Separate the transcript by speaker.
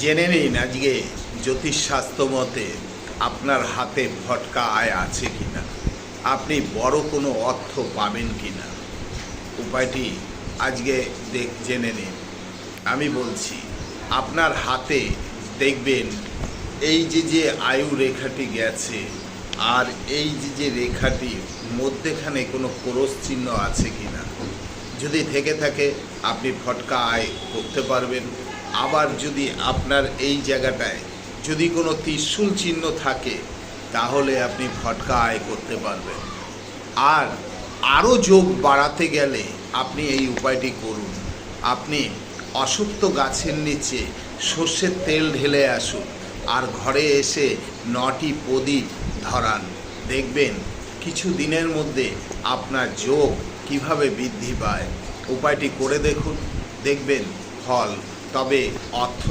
Speaker 1: জেনে নিন আজকে জ্যোতিষশাস্ত্র মতে আপনার হাতে ফটকা আয় আছে কিনা, আপনি বড় কোনো অর্থ পাবেন কিনা। উপায়টি আজকে জেনে নিন। আমি বলছি, আপনার হাতে দেখবেন এই যে আয়ু রেখাটি গেছে আর এই যে রেখাটি মধ্যেখানে কোনো ক্রস চিহ্ন আছে কিনা। যদি থেকে থাকে আপনি ফটকা আয় করতে পারবেন। আবার যদি আপনার এই জায়গাটায় যদি কোনো ত্রিশূল চিহ্ন থাকে তাহলে আপনি ফটকা আয় করতে পারবেন। আর আরও যোগ বাড়াতে গেলে আপনি এই উপায়টি করুন। আপনি অশ্বত্থ গাছের নিচে সর্ষের তেল ঢেলে আসুন আর ঘরে এসে 9টি প্রদীপ ধরান। দেখবেন কিছু দিনের মধ্যে আপনার যোগ কিভাবে বৃদ্ধি পায়। উপায়টি করে দেখুন, দেখবেন ফল। তবে অর্থ